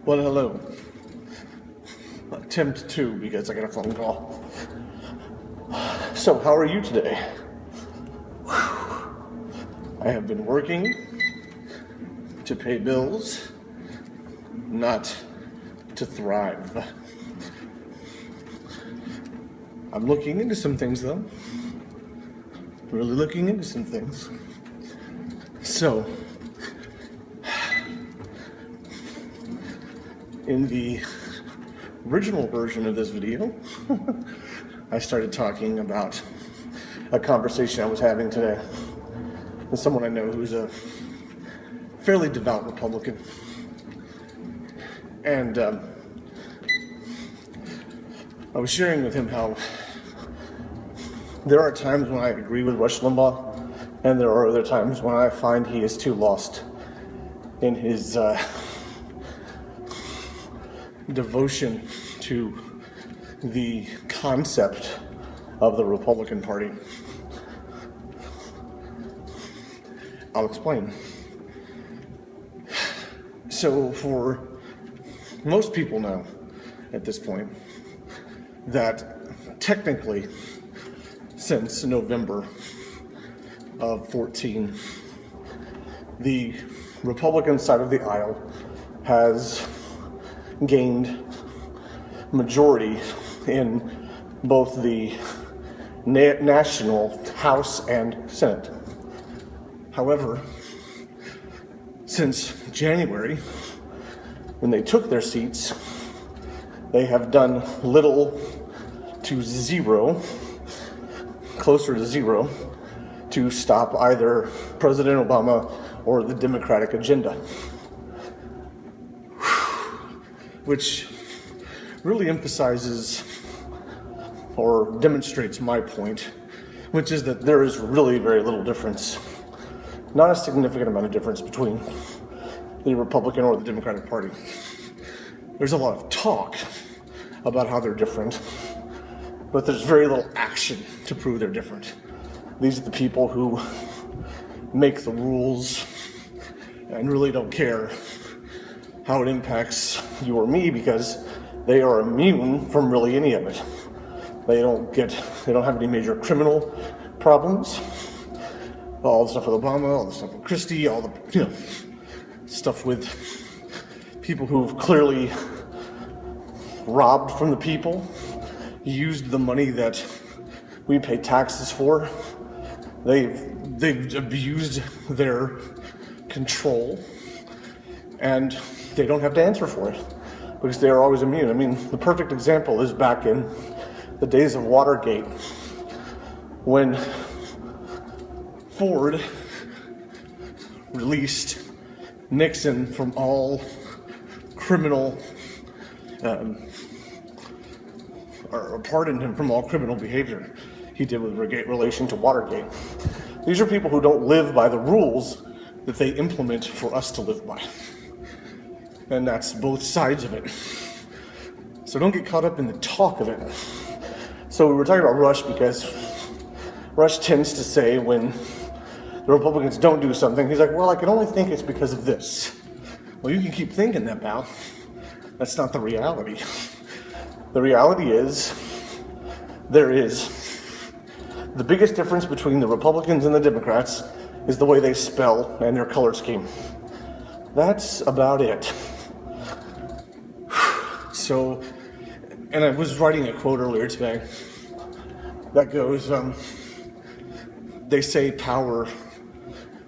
Well, hello. Attempt 2 because I got a phone call. So, how are you today? I have been working to pay bills, not to thrive. I'm looking into some things, though. Really looking into some things. So, in the original version of this video, I started talking about a conversation I was having today with someone I know who's a fairly devout Republican. And I was sharing with him how there are times when I agree with Rush Limbaugh, and there are other times when I find he is too lost in his devotion to the concept of the Republican Party. I'll explain. So, for most people now, at this point, that technically, since November of 14, the Republican side of the aisle has gained majority in both the national House and Senate. However, since January, when they took their seats, they have done little to zero, closer to zero, to stop either President Obama or the Democratic agenda. Which really emphasizes or demonstrates my point, which is that there is really very little difference, not a significant amount of difference between the Republican or the Democratic Party. There's a lot of talk about how they're different, but there's very little action to prove they're different. These are the people who make the rules and really don't care how it impacts you or me, because they are immune from really any of it. They don't have any major criminal problems. All the stuff with Obama, all the stuff with Christie, all the stuff with people who've clearly robbed from the people, used the money that we pay taxes for. They've abused their control, and they don't have to answer for it because they are always immune. I mean, the perfect example is back in the days of Watergate, when Ford released Nixon from all criminal, or pardoned him from all criminal behavior he did with relation to Watergate. These are people who don't live by the rules that they implement for us to live by. And that's both sides of it. So don't get caught up in the talk of it. So we were talking about Rush because Rush tends to say when the Republicans don't do something, he's like, well, I can only think it's because of this. Well, you can keep thinking that, pal. That's not the reality. The reality is, there is the biggest difference between the Republicans and the Democrats is the way they spell and their color scheme. That's about it. So, and I was writing a quote earlier today that goes, they say power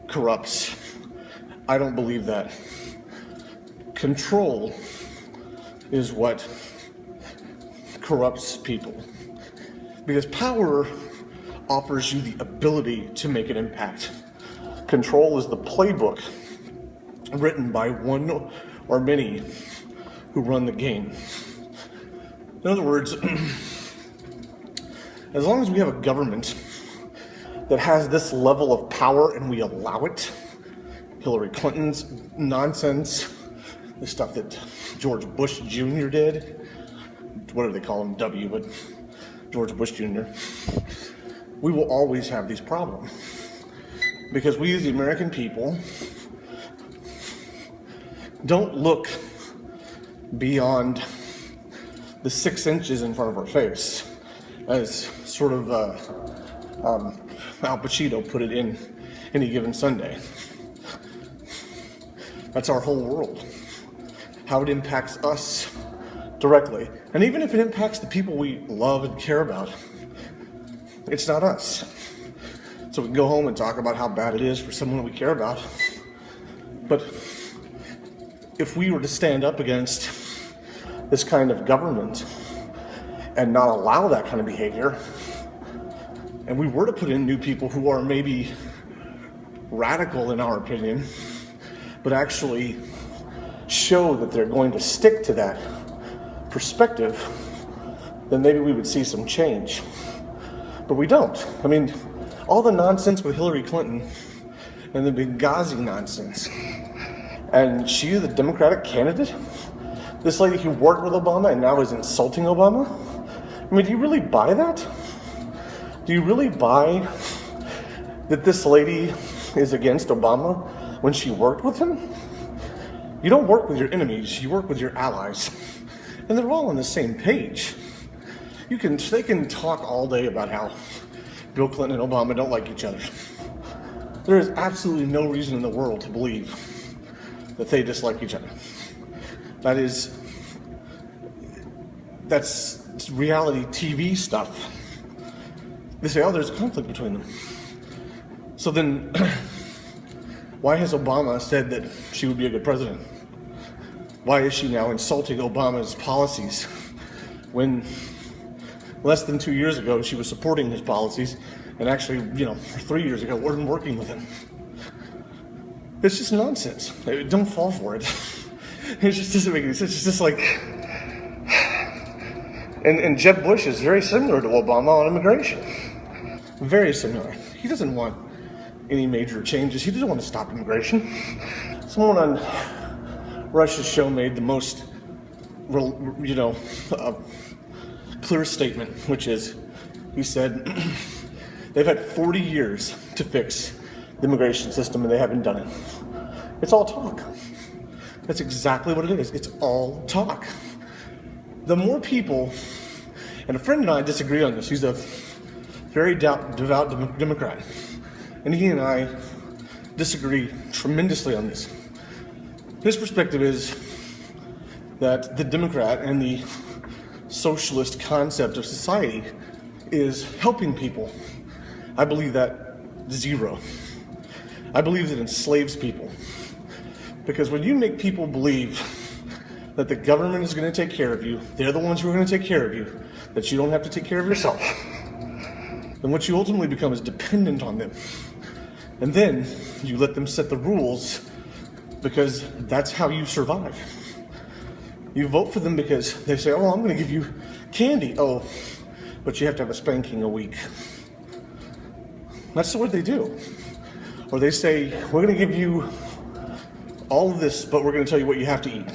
corrupts. I don't believe that. Control is what corrupts people. Because power offers you the ability to make an impact. Control is the playbook written by one or many who run the game. In other words, as long as we have a government that has this level of power and we allow it, Hillary Clinton's nonsense, the stuff that George Bush Jr. did, what do they call him, W, but George Bush Jr., we will always have these problems. Because we as the American people don't look beyond the 6 inches in front of our face, as sort of Al Pacino put it in Any Given Sunday. That's our whole world. How it impacts us directly. And even if it impacts the people we love and care about, it's not us. So we can go home and talk about how bad it is for someone we care about. But if we were to stand up against this kind of government and not allow that kind of behavior, and we were to put in new people who are maybe radical in our opinion, but actually show that they're going to stick to that perspective, then maybe we would see some change. But we don't. I mean, all the nonsense with Hillary Clinton and the Benghazi nonsense, and she's the Democratic candidate? This lady who worked with Obama and now is insulting Obama? I mean, do you really buy that? Do you really buy that this lady is against Obama when she worked with him? You don't work with your enemies, you work with your allies. And they're all on the same page. They can talk all day about how Bill Clinton and Obama don't like each other. There is absolutely no reason in the world to believe that they dislike each other. That's reality TV stuff. They say, oh, there's a conflict between them. So then, why has Obama said that she would be a good president? Why is she now insulting Obama's policies when less than 2 years ago she was supporting his policies and actually, 3 years ago wasn't working with him? It's just nonsense. Don't fall for it. It just doesn't make any sense. It's just like, and Jeb Bush is very similar to Obama on immigration. Very similar. He doesn't want any major changes. He doesn't want to stop immigration. Someone on Rush's show made the most, clear statement, which is, he said, they've had 40 years to fix the immigration system and they haven't done it. It's all talk. That's exactly what it is. It's all talk. The more people, and a friend and I disagree on this. He's a very devout Democrat. And he and I disagree tremendously on this. His perspective is that the Democrat and the socialist concept of society is helping people. I believe that zero. I believe it enslaves people. Because when you make people believe that the government is going to take care of you, they're the ones who are going to take care of you, that you don't have to take care of yourself, then what you ultimately become is dependent on them. And then you let them set the rules because that's how you survive. You vote for them because they say, oh, I'm going to give you candy. Oh, but you have to have a spanking a week. That's what they do. Or they say, we're going to give you all of this, but we're going to tell you what you have to eat.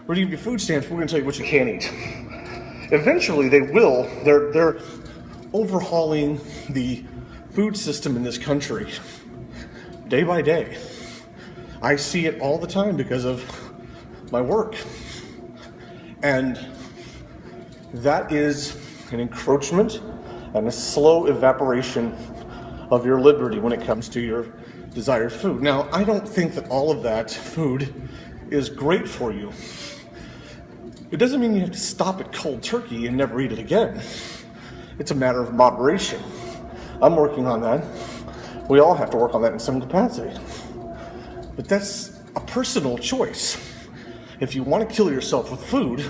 We're going to give you food stamps, we're going to tell you what you can't eat. Eventually they will. They're overhauling the food system in this country day by day. I see it all the time because of my work. And that is an encroachment and a slow evaporation of your liberty when it comes to your desired food. Now, I don't think that all of that food is great for you. It doesn't mean you have to stop at cold turkey and never eat it again. It's a matter of moderation. I'm working on that. We all have to work on that in some capacity. But that's a personal choice. If you want to kill yourself with food,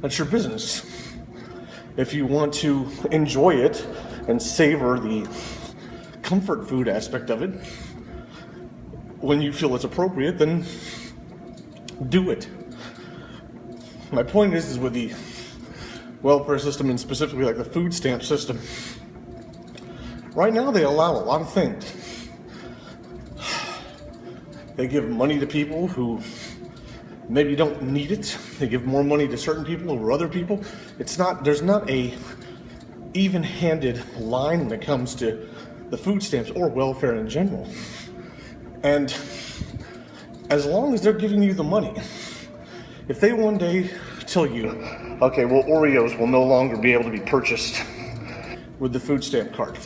that's your business. If you want to enjoy it and savor the comfort food aspect of it, when you feel it's appropriate, then do it. My point is with the welfare system, and specifically like the food stamp system, right now they allow a lot of things. They give money to people who maybe don't need it. They give more money to certain people over other people. There's not a even-handed line when it comes to the food stamps or welfare in general. And as long as they're giving you the money, If they one day tell you, okay, well, Oreos will no longer be able to be purchased with the food stamp card,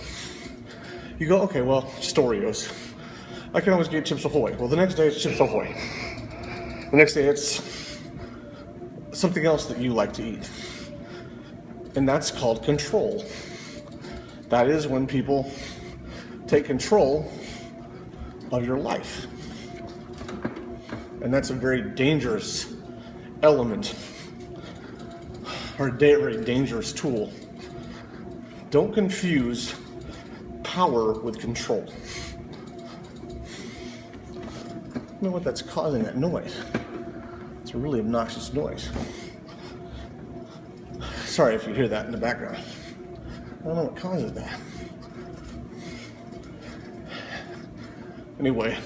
you go, okay, well, just Oreos. I can always get Chips Ahoy. Well, the next day it's Chips Ahoy. The next day it's something else that you like to eat. And that's called control. That is when people take control of your life. And that's a very dangerous element, or a very dangerous tool. Don't confuse power with control. I don't know what that's causing that noise. It's a really obnoxious noise. Sorry if you hear that in the background. I don't know what causes that. Anyway,